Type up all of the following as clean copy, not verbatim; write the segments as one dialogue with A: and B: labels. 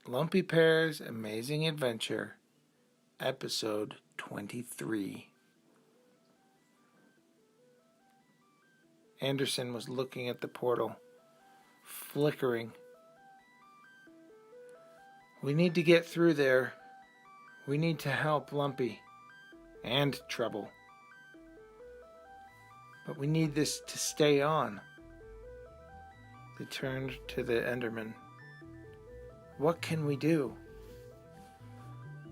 A: Lumpy Pear's Amazing Adventure, Episode 23. Anderson was looking at the portal, flickering. We need to get through there. We need to help Lumpy and Trouble. But we need this to stay on. They turned to the Endermen. What can we do?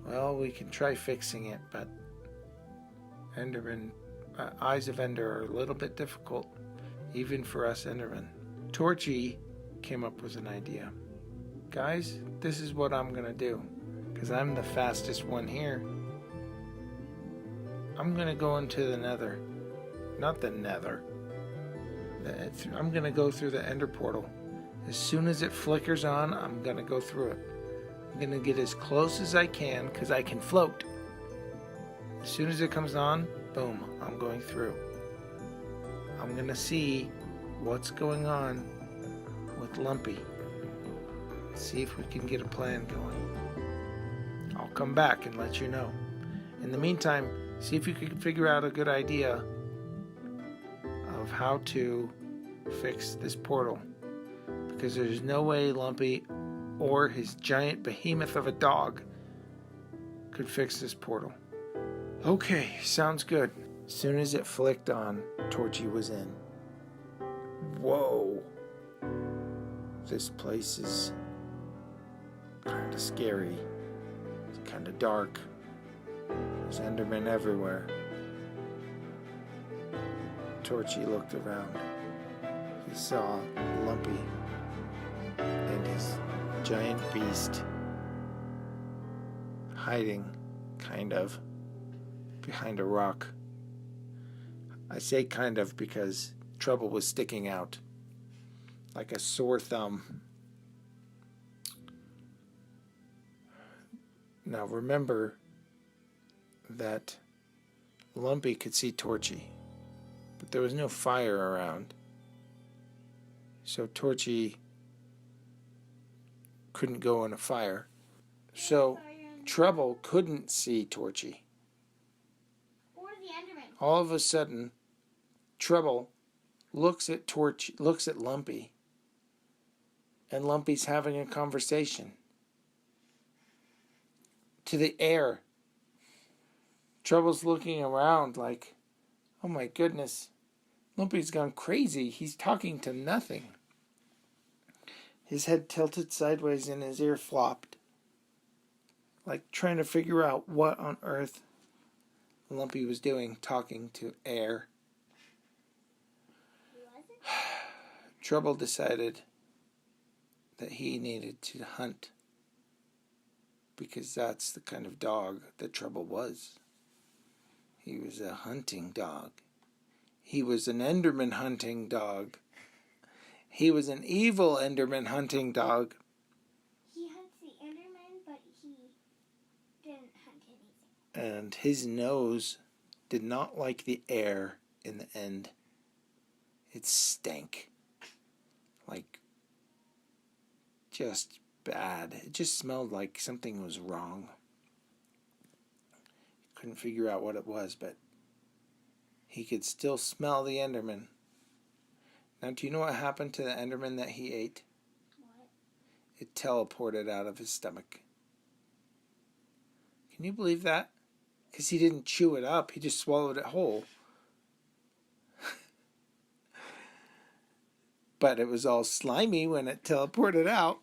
A: Well, we can try fixing it, but Endermen, Eyes of Ender are a little bit difficult, even for us Endermen. Torchy came up with an idea. Guys, this is what I'm going to do, because I'm the fastest one here. I'm going to go into the nether. Not the nether. I'm going to go through the ender portal. As soon as it flickers on, I'm going to go through it. I'm going to get as close as I can, because I can float. As soon as it comes on, boom, I'm going through. I'm going to see what's going on with Lumpy. See if we can get a plan going. I'll come back and let you know. In the meantime, see if you can figure out a good idea of how to fix this portal. Because there's no way Lumpy or his giant behemoth of a dog could fix this portal. Okay, sounds good. As soon as it flicked on, Torchy was in. Whoa. This place is kind of scary. It's kind of dark. There's Endermen everywhere. Torchy looked around. He saw Lumpy and his giant beast hiding, kind of, behind a rock. I say kind of because Trouble was sticking out like a sore thumb. Now remember that Lumpy could see Torchy, but there was no fire around. So Torchy couldn't go in a fire. So Trouble couldn't see Torchy.
B: Or the Enderman.
A: All of a sudden, Trouble looks at Lumpy, and Lumpy's having a conversation. To the air. Trouble's looking around like, oh my goodness, Lumpy's gone crazy. He's talking to nothing. His head tilted sideways and his ear flopped, like trying to figure out what on earth Lumpy was doing, talking to air. Trouble decided that he needed to hunt, because that's the kind of dog that Trouble was. He was a hunting dog. He was an Enderman hunting dog. He was an evil Enderman hunting dog.
B: He hunts the Enderman, but he didn't hunt anything.
A: And his nose did not like the air in the end. It stank. Like, just bad. It just smelled like something was wrong. Couldn't figure out what it was, but he could still smell the Enderman. Now, do you know what happened to the Enderman that he ate?
B: What?
A: It teleported out of his stomach. Can you believe that? Because he didn't chew it up, he just swallowed it whole. But it was all slimy when it teleported out.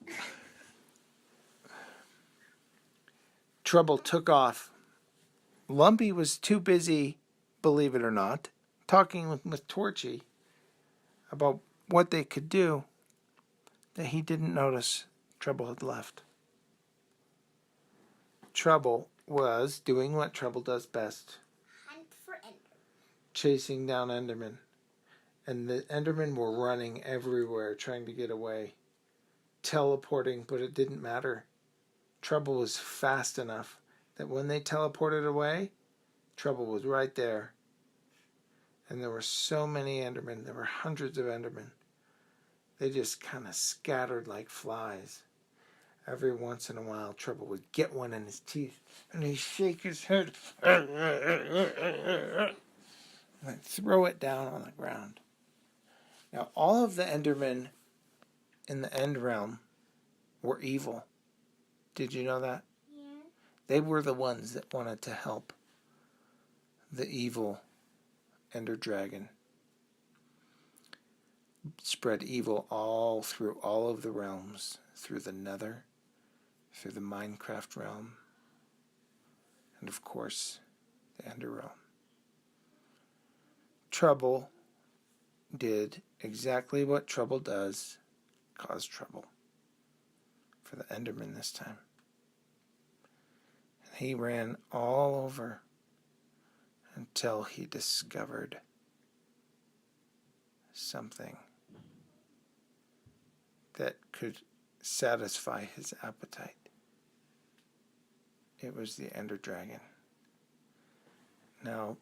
A: Trouble took off. Lumpy was too busy, believe it or not, talking with Torchy about what they could do, that he didn't notice Trouble had left. Trouble was doing what Trouble does best.
B: Hunt for Enderman.
A: Chasing down Endermen. And the Endermen were running everywhere, trying to get away. Teleporting, but it didn't matter. Trouble was fast enough that when they teleported away, Trouble was right there. And there were so many Endermen. There were hundreds of Endermen. They just kind of scattered like flies. Every once in a while, Trouble would get one in his teeth, and he'd shake his head, and throw it down on the ground. Now, all of the Endermen in the End Realm were evil. Did you know that?
B: Yeah.
A: They were the ones that wanted to help the evil Ender Dragon spread evil all through all of the realms, through the Nether, through the Minecraft realm, and of course, the Ender realm. Trouble did exactly what Trouble does, cause trouble for the Enderman this time. And he ran all over until he discovered something that could satisfy his appetite. It was the Ender Dragon. Now,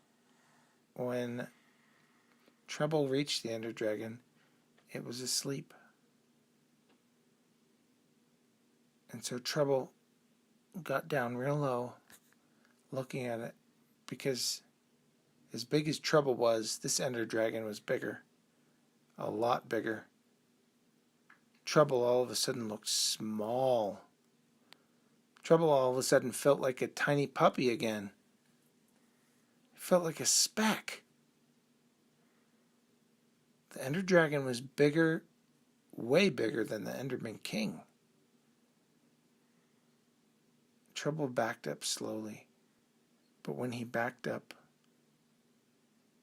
A: when Trouble reached the Ender Dragon, it was asleep. And so Trouble got down real low, looking at it, because as big as Trouble was, this Ender Dragon was bigger. A lot bigger. Trouble all of a sudden looked small. Trouble all of a sudden felt like a tiny puppy again. It felt like a speck. The Ender Dragon was bigger, way bigger than the Enderman King. Trouble backed up slowly, but when he backed up,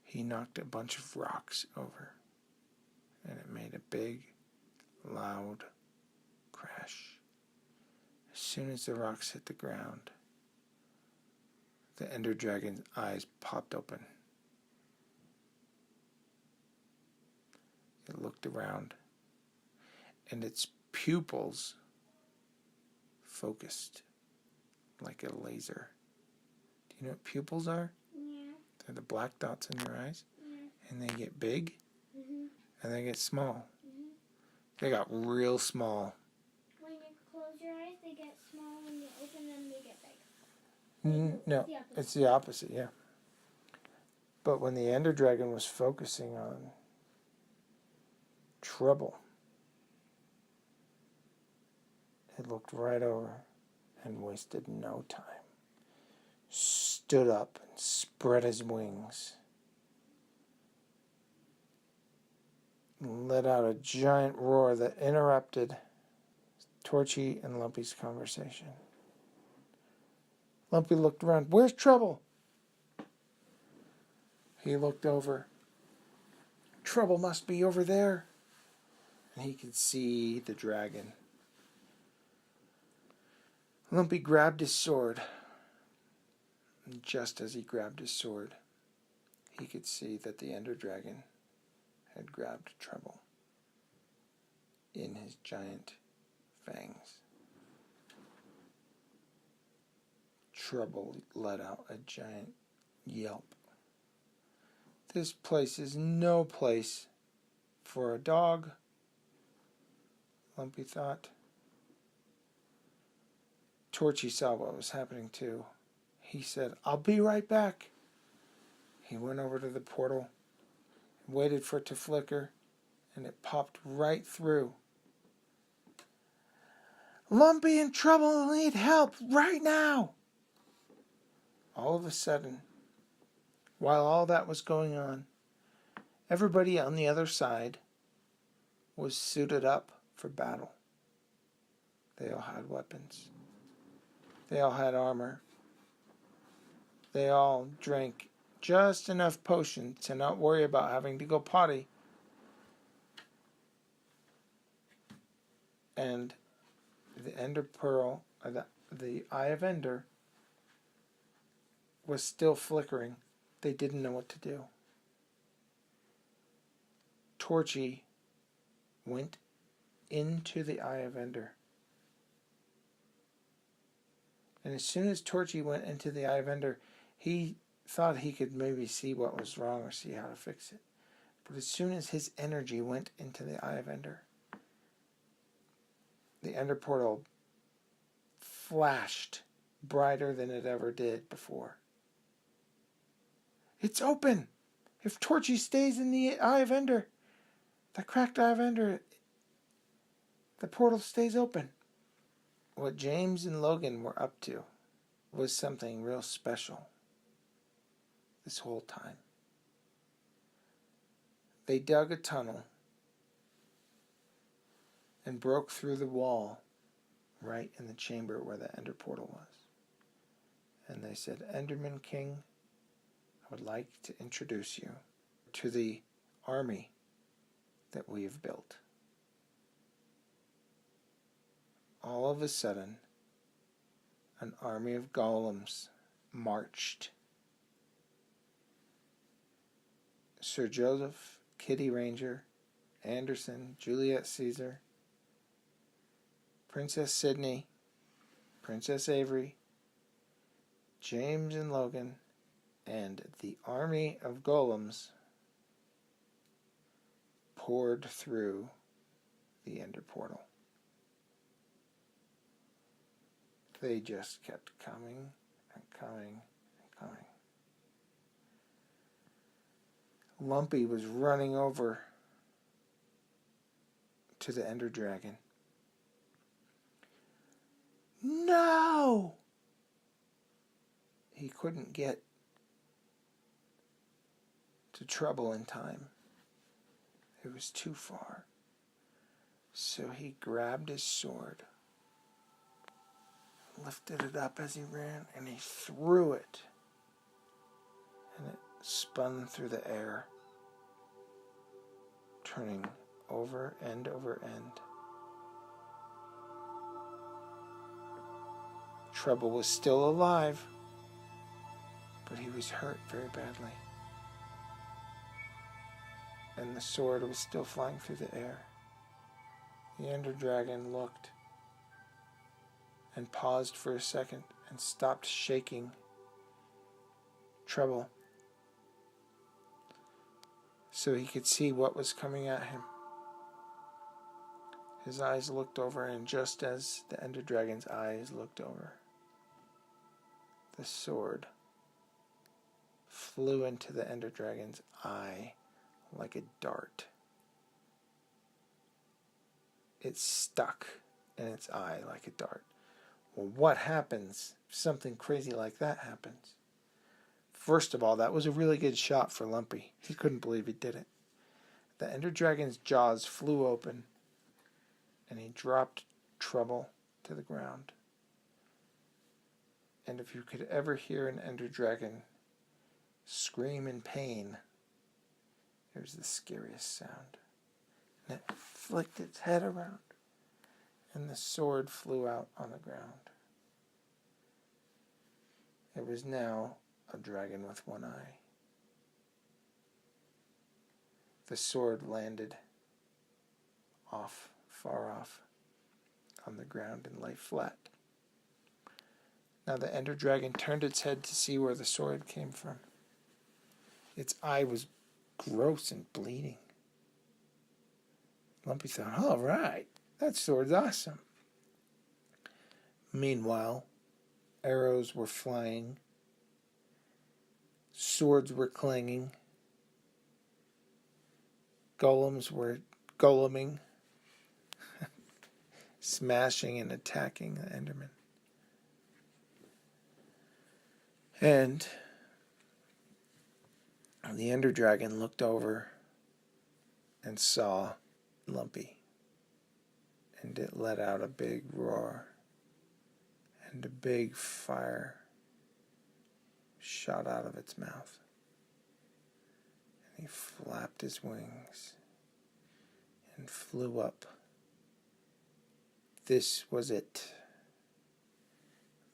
A: he knocked a bunch of rocks over, and it made a big, loud crash. As soon as the rocks hit the ground, the Ender Dragon's eyes popped open. It looked around, and its pupils focused like a laser. Do you know what pupils are?
B: Yeah.
A: They're the black dots in your eyes,
B: Yeah.
A: and they get big, and they get small.
B: Mhm.
A: They got real small.
B: When you close your eyes, they get small. When you open them, they get big.
A: No,
B: The opposite.
A: it's the opposite, yeah. But when the Ender Dragon was focusing on Trouble, it looked right over and wasted no time. Stood up and spread his wings. Let out a giant roar that interrupted Torchy and Lumpy's conversation. Lumpy looked around. Where's Trouble? He looked over. Trouble must be over there. And he could see the dragon. Lumpy grabbed his sword. And just as he grabbed his sword, he could see that the Ender Dragon had grabbed Trouble in his giant fangs. Trouble let out a giant yelp. This place is no place for a dog, Lumpy thought. Torchy saw what was happening too. He said, I'll be right back. He went over to the portal, waited for it to flicker, and it popped right through. Lumpy and Trouble need help right now. All of a sudden, while all that was going on, everybody on the other side was suited up for battle. They all had weapons. They all had armor. They all drank just enough potion to not worry about having to go potty. And the Ender Pearl, or the Eye of Ender, was still flickering. They didn't know what to do. Torchy went into the Eye of Ender. And as soon as Torchy went into the Eye of Ender, he thought he could maybe see what was wrong or see how to fix it. But as soon as his energy went into the Eye of Ender, the Ender portal flashed brighter than it ever did before. It's open! If Torchy stays in the Eye of Ender, the cracked Eye of Ender, the portal stays open. What James and Logan were up to was something real special this whole time. They dug a tunnel and broke through the wall right in the chamber where the Ender portal was. And they said, Enderman King, I would like to introduce you to the army that we have built. All of a sudden, an army of golems marched. Sir Joseph, Kitty Ranger, Anderson, Juliet Caesar, Princess Sydney, Princess Avery, James and Logan, and the army of golems poured through the Ender portal. They just kept coming and coming and coming. Lumpy was running over to the Ender Dragon. No! He couldn't get to Trouble in time. It was too far. So he grabbed his sword, lifted it up as he ran, and he threw it. And it spun through the air, turning over end over end. Trouble was still alive, but he was hurt very badly. And the sword was still flying through the air. The Ender Dragon looked and paused for a second and stopped shaking Trouble so he could see what was coming at him. His eyes looked over, and just as the Ender Dragon's eyes looked over, the sword flew into the Ender Dragon's eye like a dart. It stuck in its eye like a dart. Well, what happens if something crazy like that happens? First of all, that was a really good shot for Lumpy. He couldn't believe he did it. The Ender Dragon's jaws flew open, and he dropped Trouble to the ground. And if you could ever hear an Ender Dragon scream in pain, it was the scariest sound. And it flicked its head around, and the sword flew out on the ground. It was now a dragon with one eye. The sword landed far off, on the ground and lay flat. Now the Ender Dragon turned its head to see where the sword came from. Its eye was gross and bleeding. Lumpy thought, all right, that sword's awesome. Meanwhile, arrows were flying, swords were clanging, golems were goleming, smashing and attacking the Endermen. And the Ender Dragon looked over and saw Lumpy, and it let out a big roar, and a big fire shot out of its mouth. And he flapped his wings and flew up. This was it,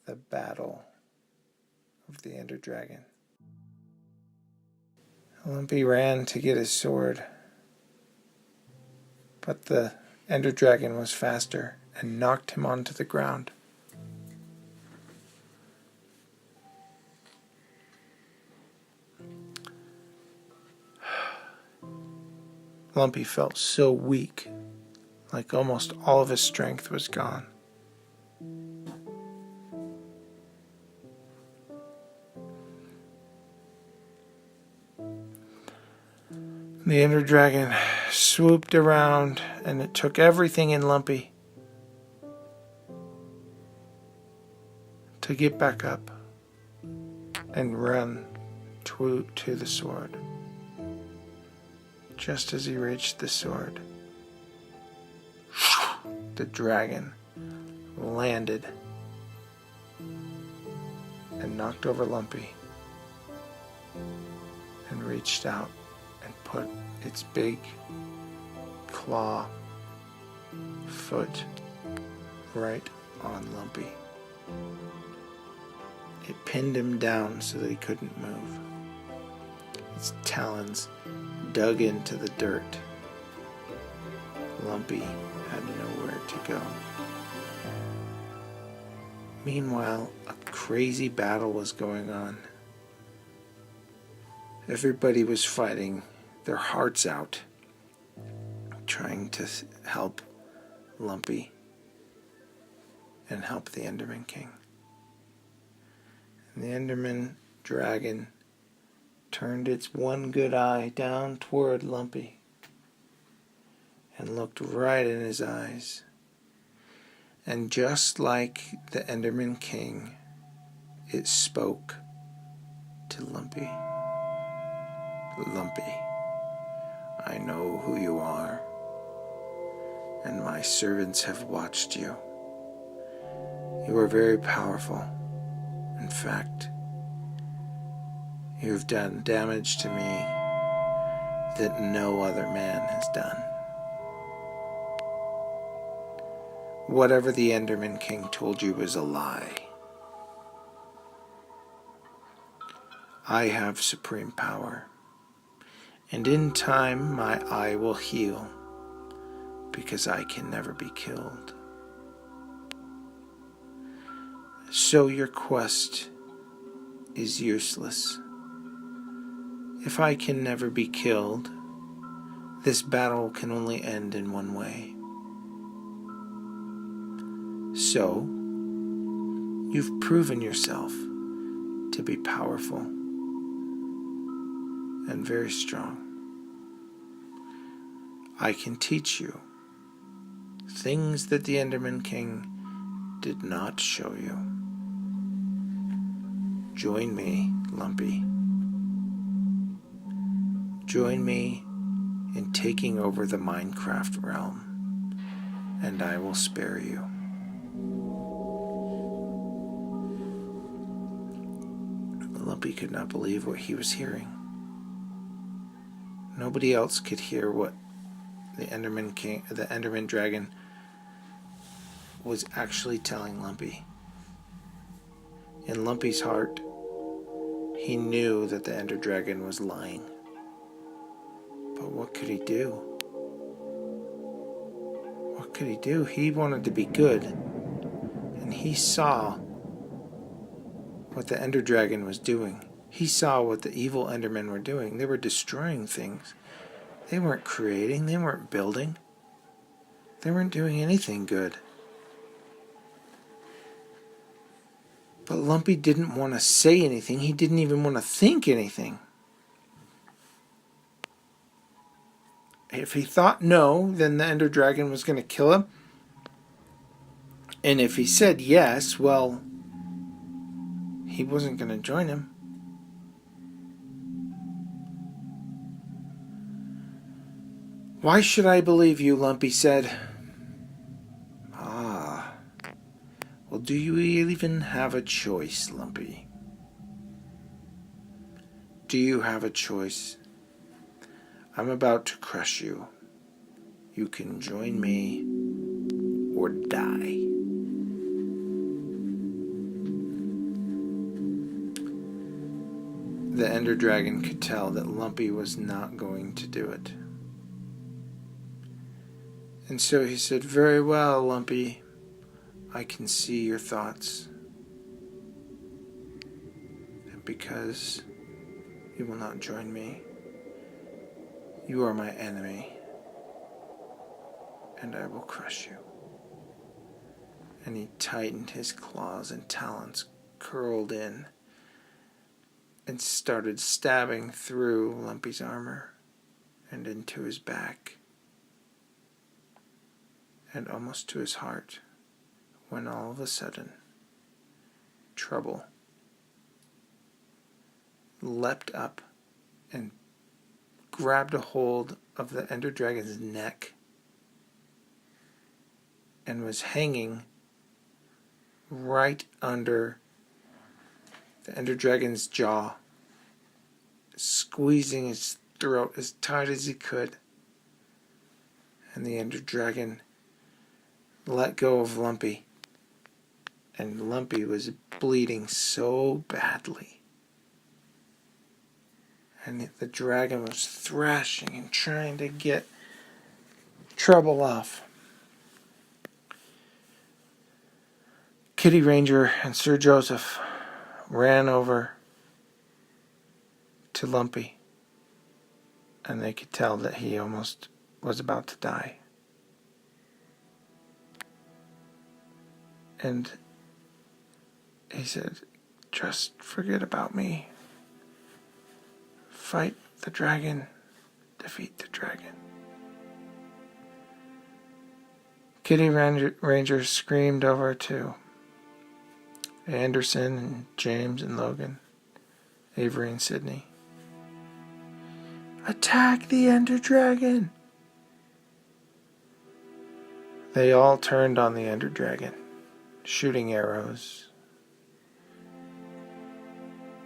A: the battle of the Ender Dragon. Lumpy ran to get his sword, but the Ender Dragon was faster and knocked him onto the ground. Lumpy felt so weak, like almost all of his strength was gone. The Ender Dragon swooped around, and it took everything in Lumpy to get back up and run to the sword. Just as he reached the sword, the dragon landed and knocked over Lumpy and reached out and put its big claw foot right on Lumpy. It pinned him down so that he couldn't move. Its talons dug into the dirt. Lumpy had nowhere to go. Meanwhile, a crazy battle was going on. Everybody was fighting their hearts out, trying to help Lumpy and help the Enderman King. And the Enderman Dragon turned its one good eye down toward Lumpy and looked right in his eyes. And just like the Enderman King, it spoke to Lumpy. Lumpy, I know who you are, and my servants have watched you. You are very powerful. In fact, you have done damage to me that no other man has done. Whatever the Enderman King told you was a lie. I have supreme power, and in time my eye will heal, because I can never be killed. So your quest is useless. If I can never be killed, this battle can only end in one way. So, you've proven yourself to be powerful and very strong. I can teach you things that the Enderman King did not show you. Join me, Lumpy. Join me in taking over the Minecraft realm, and I will spare you. Lumpy could not believe what he was hearing. Nobody else could hear what the Enderman Dragon was actually telling Lumpy. In Lumpy's heart, he knew that the Ender Dragon was lying. But what could he do? What could he do? He wanted to be good. And he saw what the Ender Dragon was doing. He saw what the evil Endermen were doing. They were destroying things. They weren't creating. They weren't building. They weren't doing anything good. But Lumpy didn't want to say anything. He didn't even want to think anything. If he thought no, then the Ender Dragon was going to kill him. And if he said yes, well, he wasn't going to join him. Why should I believe you? Lumpy said. Ah. Well, do you even have a choice, Lumpy? Do you have a choice? I'm about to crush you. You can join me or die. The Ender Dragon could tell that Lumpy was not going to do it. And so he said, very well, Lumpy. I can see your thoughts. And because you will not join me, you are my enemy, and I will crush you. And he tightened his claws and talons, curled in, and started stabbing through Lumpy's armor and into his back and almost to his heart, when all of a sudden Trouble leapt up and grabbed a hold of the Ender Dragon's neck and was hanging right under the Ender Dragon's jaw, squeezing his throat as tight as he could. And the Ender Dragon let go of Lumpy, and Lumpy was bleeding so badly. And the dragon was thrashing and trying to get Trouble off. Kitty Ranger and Sir Joseph ran over to Lumpy, and they could tell that he almost was about to die. And he said, "Just forget about me. Fight the dragon. Defeat the dragon." Kitty Ranger screamed over to Anderson and James and Logan, Avery and Sydney. "Attack the Ender Dragon!" They all turned on the Ender Dragon, shooting arrows,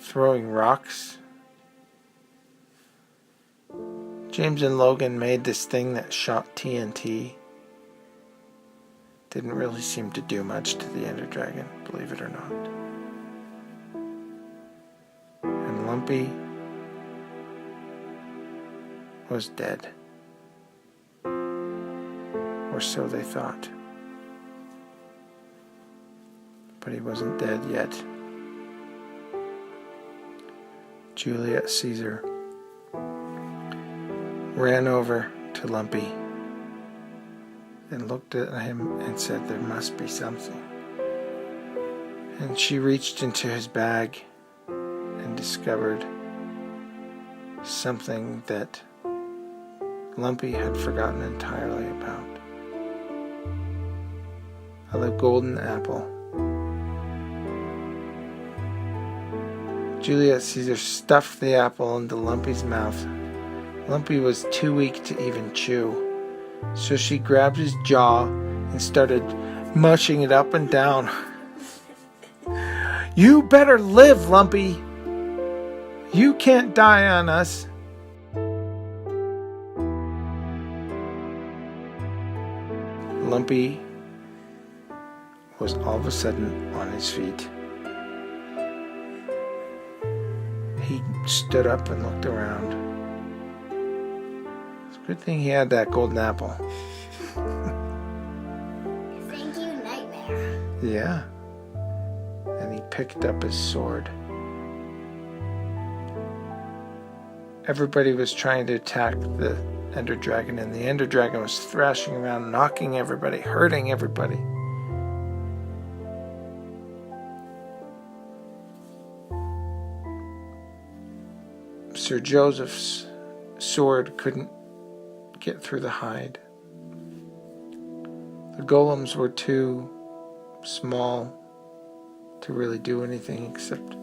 A: throwing rocks. James and Logan made this thing that shot TNT. Didn't really seem to do much to the Ender Dragon, believe it or not. And Lumpy was dead. Or so they thought. But he wasn't dead yet. Juliet Caesar ran over to Lumpy and looked at him and said, "There must be something." And she reached into his bag and discovered something that Lumpy had forgotten entirely about. A golden apple. Juliet Caesar stuffed the apple into Lumpy's mouth. Lumpy was too weak to even chew, so she grabbed his jaw and started mushing it up and down. "You better live, Lumpy! You can't die on us!" Lumpy was all of a sudden on his feet. He stood up and looked around. It's a good thing he had that golden apple.
B: Thank you, nightmare.
A: Yeah. And he picked up his sword. Everybody was trying to attack the Ender Dragon, and the Ender Dragon was thrashing around, knocking everybody, hurting everybody. Sir Joseph's sword couldn't get through the hide. The golems were too small to really do anything except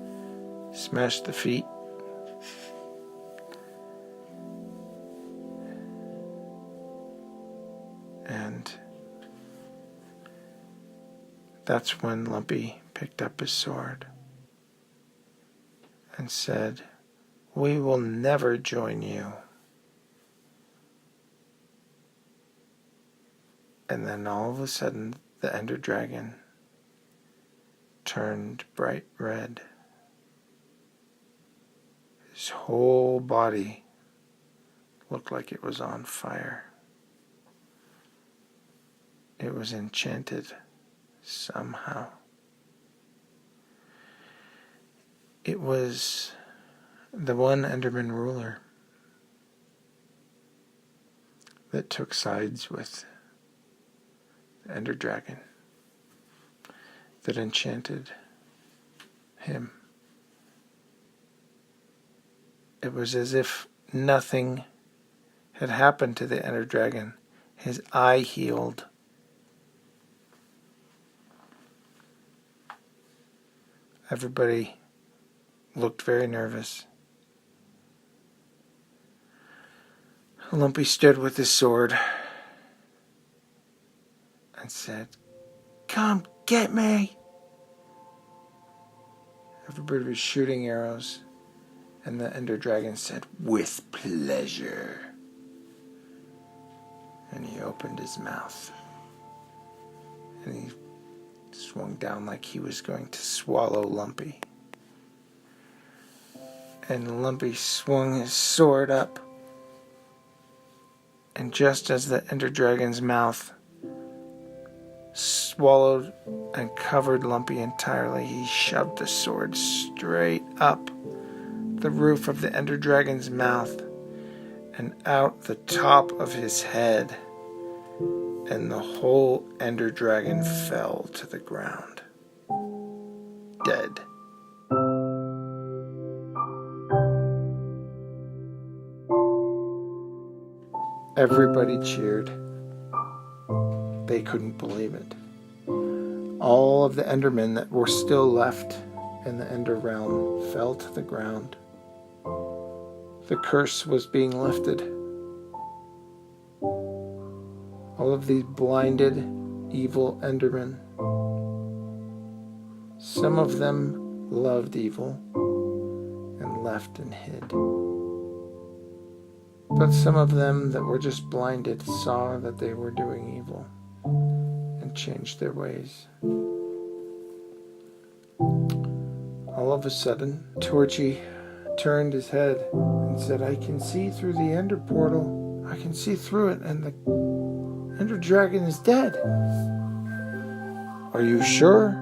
A: smash the feet. And that's when Lumpy picked up his sword and said, "We will never join you." And then all of a sudden, the Ender Dragon turned bright red. His whole body looked like it was on fire. It was enchanted somehow. It was the one Enderman ruler that took sides with the Ender Dragon, that enchanted him. It was as if nothing had happened to the Ender Dragon. His eye healed. Everybody looked very nervous. Lumpy stood with his sword and said, "Come get me!" Everybody was shooting arrows, and the Ender Dragon said, "With pleasure." And he opened his mouth, and he swung down like he was going to swallow Lumpy. And Lumpy swung his sword up, and just as the Ender Dragon's mouth swallowed and covered Lumpy entirely, he shoved the sword straight up the roof of the Ender Dragon's mouth and out the top of his head, and the whole Ender Dragon fell to the ground, dead. Everybody cheered. They couldn't believe it. All of the Endermen that were still left in the Ender realm fell to the ground. The curse was being lifted. All of these blinded, evil Endermen. Some of them loved evil and left and hid. But some of them that were just blinded saw that they were doing evil and changed their ways. All of a sudden, Torchy turned his head and said, "I can see through the Ender portal. I can see through it, and the Ender Dragon is dead." "Are you sure?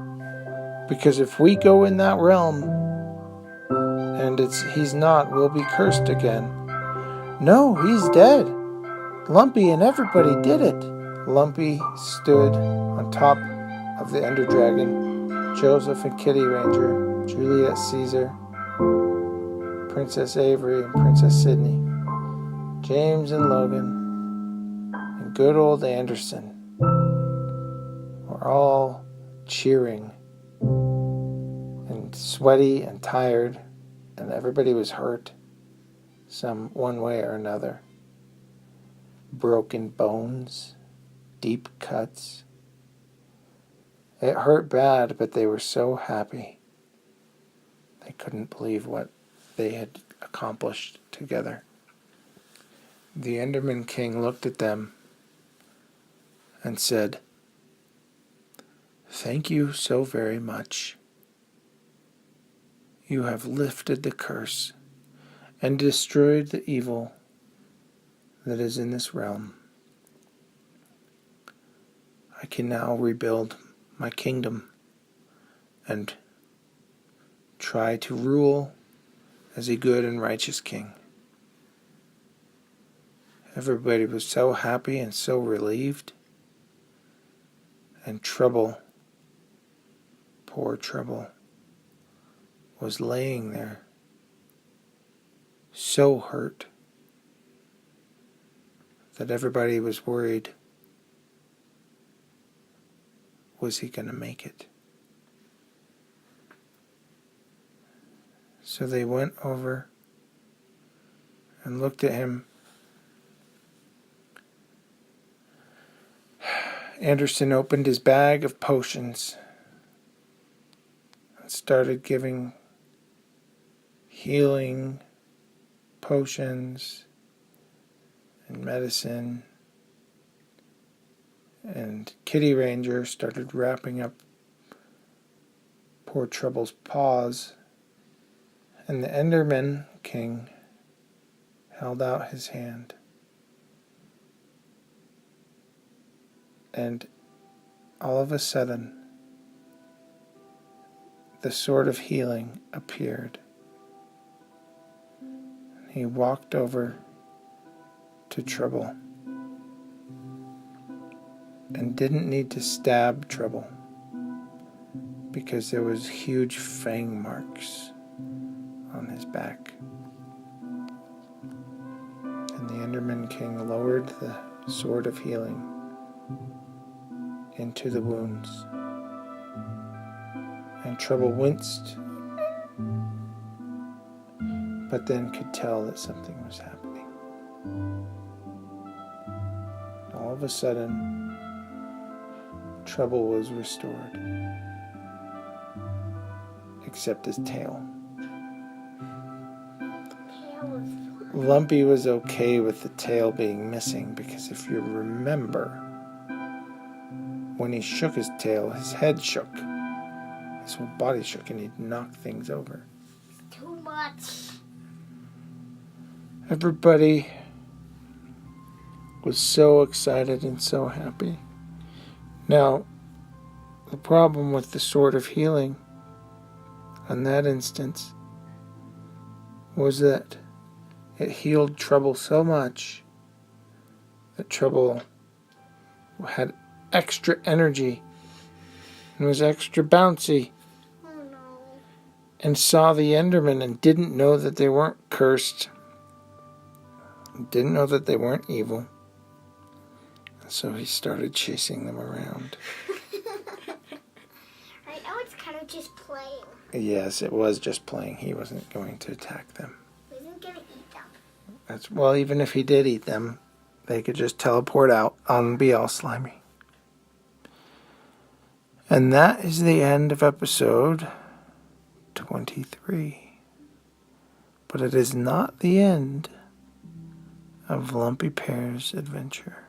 A: Because if we go in that realm and he's not, we'll be cursed again." "No, he's dead. Lumpy and everybody did it." Lumpy stood on top of the Ender Dragon. Joseph and Kitty Ranger, Juliet Caesar, Princess Avery and Princess Sydney, James and Logan, and good old Anderson were all cheering and sweaty and tired, and everybody was hurt, some one way or another. Broken bones, deep cuts. It hurt bad, but they were so happy. They couldn't believe what they had accomplished together. The Enderman King looked at them and said, "Thank you so very much. You have lifted the curse and destroyed the evil that is in this realm. I can now rebuild my kingdom and try to rule as a good and righteous king." Everybody was so happy and so relieved. And Trouble, poor Trouble, was laying there, so hurt that everybody was worried. Was he going to make it? So they went over and looked at him. Anderson opened his bag of potions and started giving healing potions and medicine. And Kitty Ranger started wrapping up poor Trouble's paws. And the Enderman King held out his hand. And all of a sudden, the sword of healing appeared. He walked over to Trouble and didn't need to stab Trouble because there was huge fang marks on his back. And the Enderman King lowered the sword of healing into the wounds. And Trouble winced, but then could tell that something was happening. All of a sudden, Trouble was restored, except his tail. Lumpy was okay with the tail being missing because if you remember, when he shook his tail, his head shook. His whole body shook and he'd knock things over.
B: Too much.
A: Everybody was so excited and so happy. Now, the problem with the Sword of Healing in that instance was that it healed Trouble so much that Trouble had extra energy and was extra bouncy.
B: Oh no.
A: And saw the Endermen and didn't know that they weren't cursed. Didn't know that they weren't evil. And so he started chasing them around.
B: I know it's kind of just playing.
A: Yes, it was just playing. He wasn't going to attack them.
B: He wasn't going to eat them.
A: Well, even if he did eat them, they could just teleport out and be all slimy. And that is the end of episode 23. But it is not the end of Lumpy Pear's adventure.